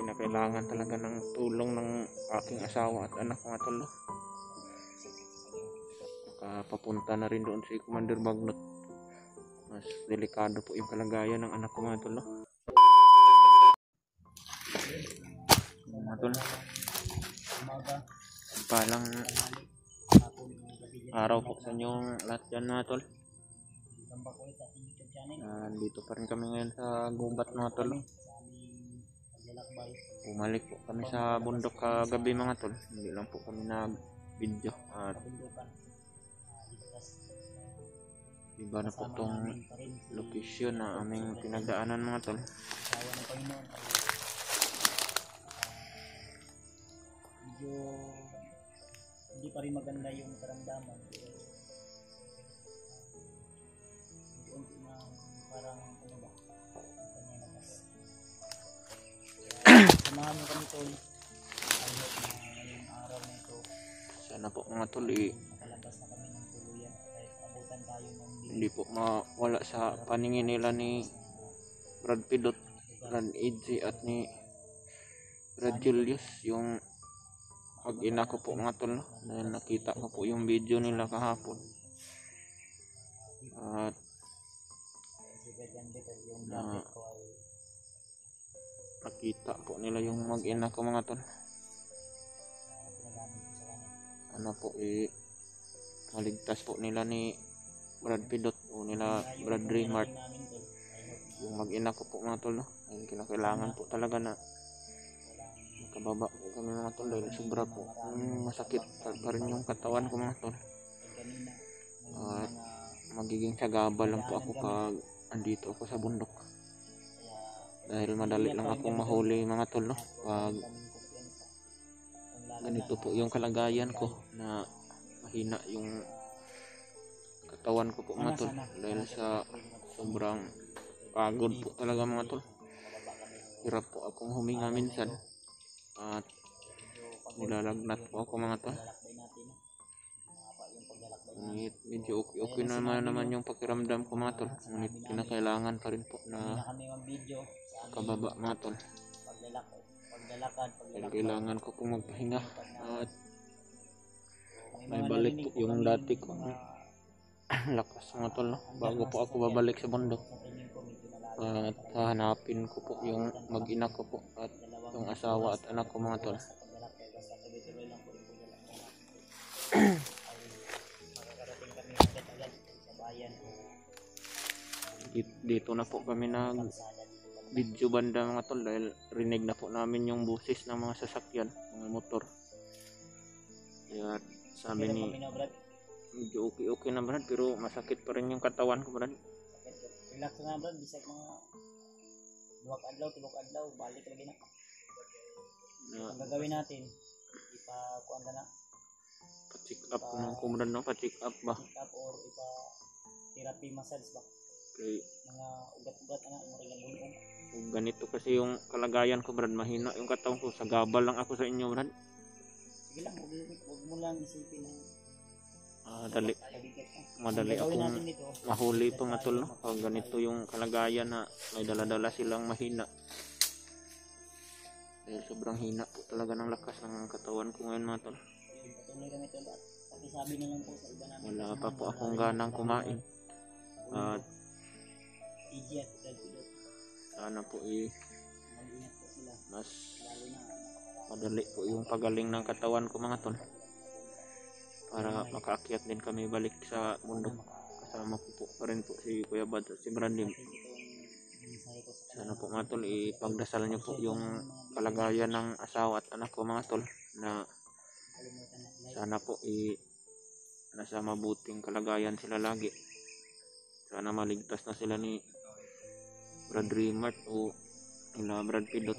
kinakailangan talaga ng tulong ng aking asawa at anak mga tol. Papunta na rin doon si Commander Bagnot. Mas delikado po yung kalagayan ng anak ko mga tol. Mga tol, palang araw po sa inyong lahat dyan mga tol. Dito pa rin kami ngayon sa gubat mga tol. Bumalik po kami sa bundok kagabi mga tol. Hindi lang po kami nag-video at iba na po tong location na aming pinagdaanan mga tol. Medyo hindi pa rin maganda yung karamdaman. Unti na parang ano ba? Samahan mo kami tol. I hope na ngayong araw na ito Sana po mga tol makalabas na kami ng tuluyan kahit abutan tayo ng hindi po mawala sa paningin nila ni Brad Pidot, Brad Edgy at ni Brad Julius yung mag-ina ko po mga tol, dahil nakita ko po yung video nila kahapon at nakita po nila yung mag-ina ko mga tol. Ano po maligtas po nila ni Brad Pidot o nila Brad Dreamart yung mag-ina ko po mga tol, dahil kinakailangan po talaga na makababa po kami mga tol, dahil sobra po masakit pa rin yung katawan ko mga tol at magiging sagabal lang po ako pag andito ako sa bundok, dahil madali lang akong mahuli mga tol pag ganito po yung kalagayan ko na mahina yung katawan ko po mga tol, dahil sa sobrang pagod po talaga mga tol. Hirap po akong huminga minsan at nilalagnat po ako mga tol. Ngunit medyo okay naman yung pakiramdam ko mga tol, ngunit kinakailangan pa rin po na kababa mga tol, dahil kailangan ko pong magpahinga at may balik po yung dati kong lakas mga tol bago po ako babalik sa bundok at hahanapin ko po yung mag-ina ko po at yung asawa at anak ko mga tol. Dito na po kami nag video banda mga tol, dahil rinig na po namin yung busis ng mga sasakyan, mga motor. Kaya sabi ni medyo okay na Brad, pero masakit pa rin yung katawan ko Brad. Relax na Brad, bisag mga 2 adlaw, 3 adlaw, balik lagi na. Ang gagawin natin, ipa-kuan ka na. Pa-check up ng kumrad no, pa-check up ba? Check up or ipa-therapy massage ba? Okay. Mga ugat-ugat na mo rin ang bulong. Kung ganito kasi yung kalagayan ko Brad, mahina yung katawan ko, sagabal lang ako sa inyo Brad. Sige lang, huwag mo lang isipin na madali akong mahuli po nga tol no? Pag ganito yung kalagayan na may dala-dala silang mahina, dahil sobrang hina po talaga ng lakas ng katawan ko ngayon mga tol. Wala pa po akong ganang kumain at sana po mas madali po yung pagaling ng katawan ko mga tol, para makaakyat din kami balik sa bundok. Kasama ko po pa rin po si Kuya Bad at si Brandim. Sana po mga tol ipagdasal nyo po yung kalagayan ng asawa at anak ko mga tol, na sana po nasa mabuting kalagayan sila lagi. Sana maligtas na sila ni Brad Dreamart o nila Brad Pidot.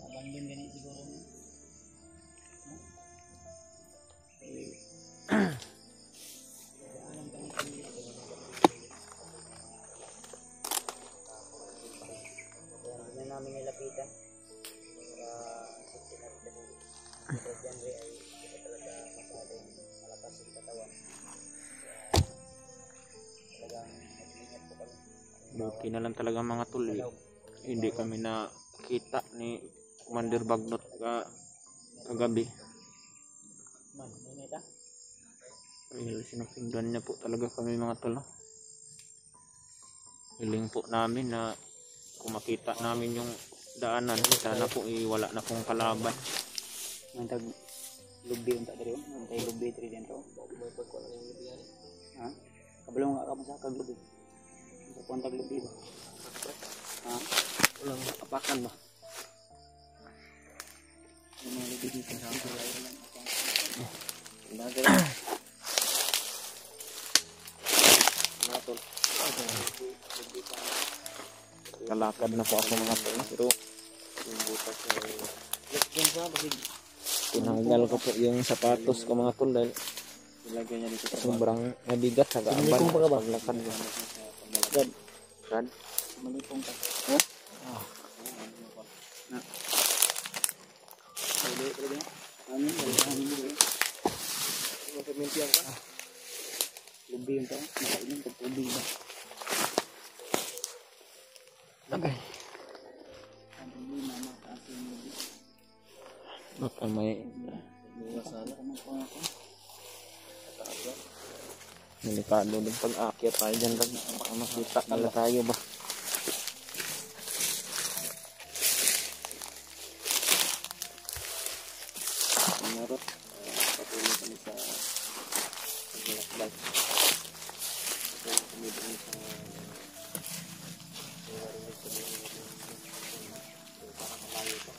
Abandon ganit siguro no? Yan namin nilapitan para sa sinabi kasi Diyandre ay talaga masaya. Buti na lang talaga mga tol, hindi kami nakita ni Commander Bagnot kagabi. Man, ini ta. Sinapinggan niya po talaga kami mga tol. Hiling po namin na kung makita namin yung daanan, sana po wala na pong kalaban. Mantag lubi unta diri, mantay lubi diri dento. Ha? Kabalo nga ka sa kag lubi. Sa kontag lubi ba? Ha? Walang apakan ba? Yung mga lubi dito sa Kalakad na po ako mga tol, pero yung butas tinanggal ko po yung sapatos ko mga tol dahil ilagay niya dito sobrang nabigat sa gaaban. Malipong pa ka ba? Paglakad mo. Brad, Brad? malipong ka. Dili talaga. Ano dili. Magpimentiyan ka? Lubi yung tao, nakainom pag tubig ba? Okay. Ang lubi na mataas yung lubi. Baka may delikado din pag-aakyat tayo dyan, Brad. Baka makita nila tayo ba? Marot, patuloy kami sa paglalakbay. Patuloy kami dun sa parang malayo pa.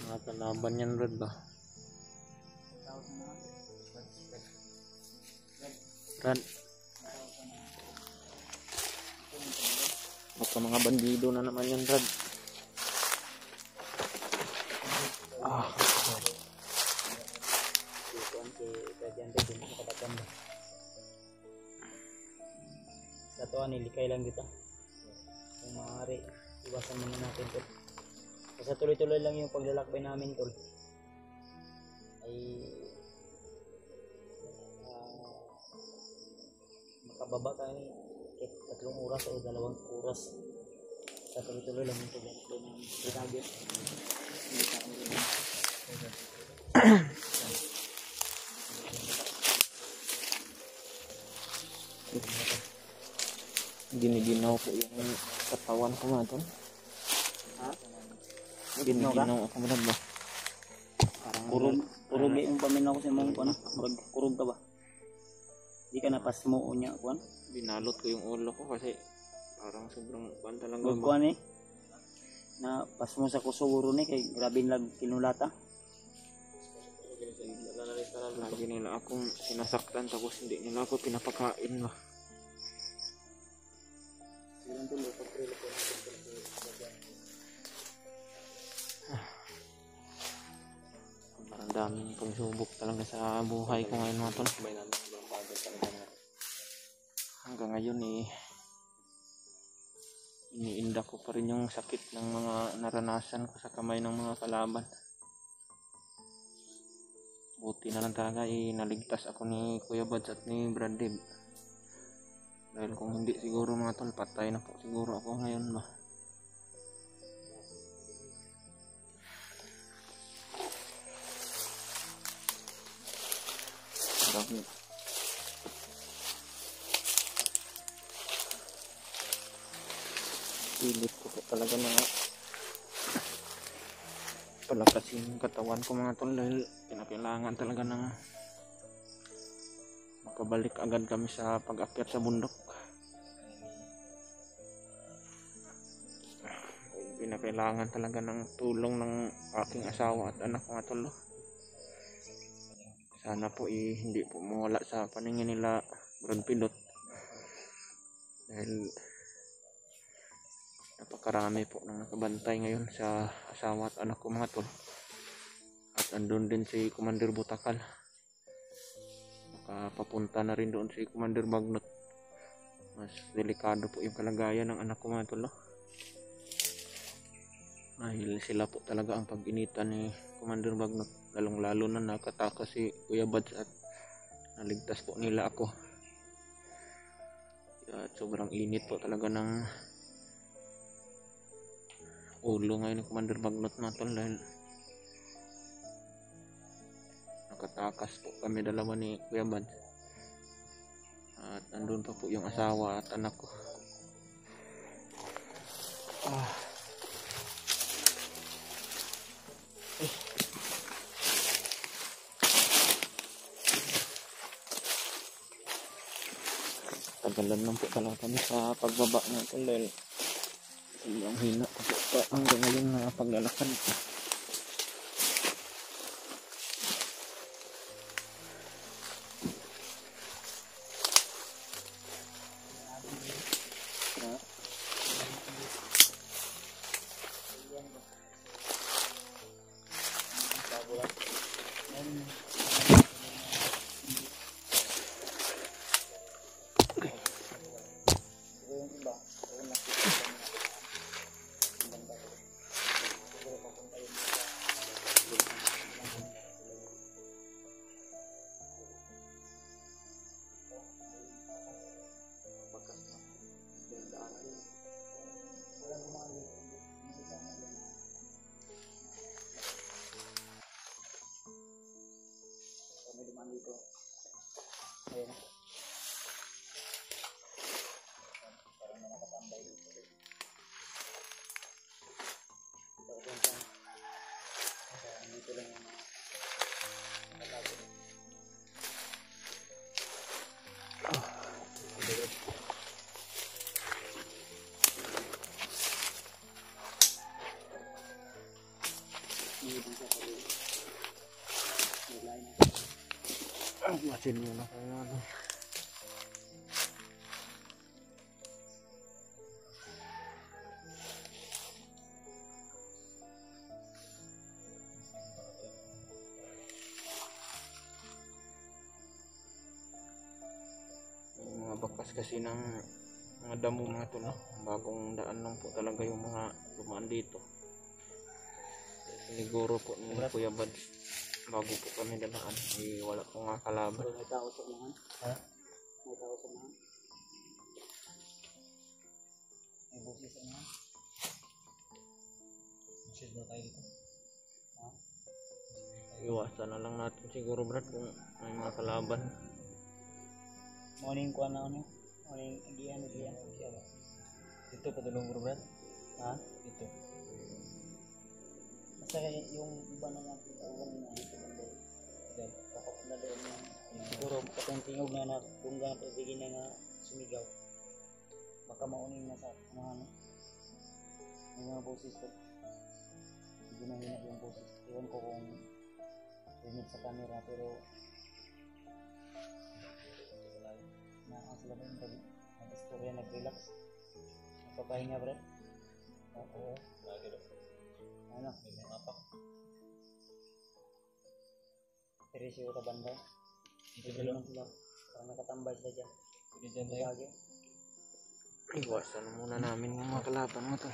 Mga kalaban yan, Brad ba? Brad, baka mga bandido na naman yan, Brad. Sa to nilikay lang kita. Kung maaari, iwasan muna natin tol. Basta tuloy-tuloy lang yung paglalakbay namin tol. Ay makababa kami kahit 3 oras o 2 oras. Basta tuloy-tuloy lang yung paglalakbay namin. Target. Giniginaw po yung katawan ko mga tol. Ha? Giniginaw ako, Brad ba? Parang Kurog yung paminaw ko sa mong kuan. Kurog ka ba? Di ka napasmuo niya kuan. binalot ko yung ulo ko kasi parang sobrang banta lang Kurog kuan eh. Na pasmo sa kusuguro ni kay grabe lag kinulata. Lagi nila akong sinasaktan tapos hindi nila ako pinapakain ba. Parang daming pagsubok talaga sa buhay ko ngayon mga tol. Hanggang ngayon iniinda ko pa rin yung sakit ng mga naranasan ko sa kamay ng mga kalaban. Buti na lang talaga naligtas ako ni Kuya Bads at ni Brad Dave. Dahil kung hindi siguro mga tol, patay na po siguro ako ngayon ba. Parang pilit ko po talaga na palakasin yung katawan ko mga tol dahil kinakailangan talaga ng makabalik agad kami sa pag-akyat sa bundok. Kinakailangan talaga ng tulong ng aking asawa at anak mga tol. Sana po hindi po mawala sa paningin nila Brad Pilot. Dahil napakarami po ng nakabantay ngayon sa asawa at anak ko mga tol. At andun din si Commander Butakal. Nakapapunta na rin doon si Commander Bagnot. Mas delikado po yung kalagayan ng anak ko mga tol, no? Dahil sila po talaga ang pag-initan ni Commander Bagnot. Lalong lalo na nakatakas si Kuya Bads at naligtas po nila ako. At sobrang init po talaga ng ulo ngayon ni Commander Bagnot mga tol, dahil nakatakas po kami dalawa ni Kuya Bads. At andun pa po yung asawa at anak ko. Tagalan lang po talaga kami sa pagbaba natin dahil ang hina po hanggang ngayon na paglalakad. Dito. Ayan. Parang may nakatambay dito. Dito lang yung nakalago. Masin muna kayo ano. Mga bakas kasi ng mga damo mga ito, no? Bagong daan lang po talaga yung mga dumaan dito. Siguro po ni Kuya Bads bago po kami danaan, wala po nga kalaban. May tao sa mga? Ha? May tao sa mga? May busis sa mga? Masyad na tayo dito? Ha? Iwasan na lang natin siguro Brad kung may mga kalaban. Morning ko na ano? Morning agian. Dito patulong bro Brad? Ha? Dito. Basta yung iba na nga pinawang na ito na doon na siguro patentingog na kung gano'n pagbigin na nga sumigaw baka maunin na sa mga boses ko hindi na hina yung boses iwan ko kung limit sa camera pero na sila ba yung nag-istorya nag-relax nagpapahinga bro? Oo lagi daw ano? May mga apak Teresyo ka banda dito naman sila parang nakatambay sila dyan dito dyan tayo iwasan muna namin yung mga kalaban mo to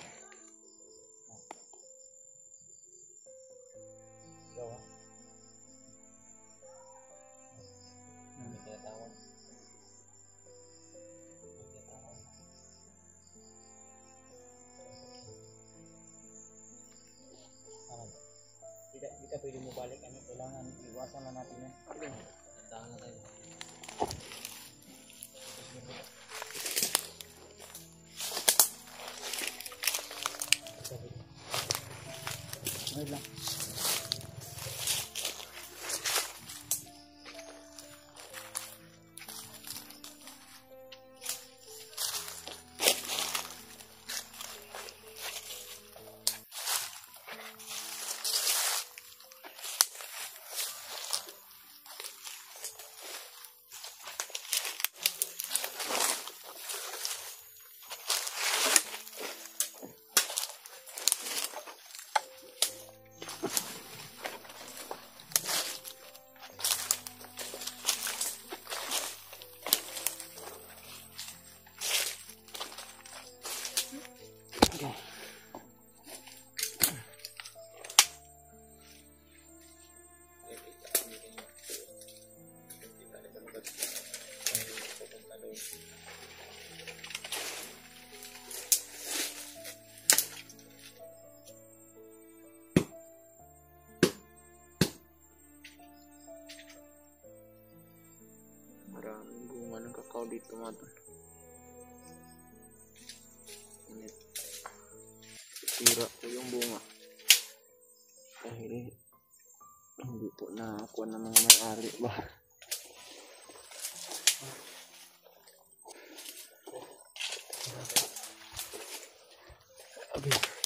ikaw ha may tinatawag Hindi ka pwede mo balik ano, kailangan iwasan na natin yan. Tandahan na tayo. Ngayon lang. dito mga tol. Ngunit sira po yung bunga dahil hindi po nakakuha ng mga may-ari ba. Okay.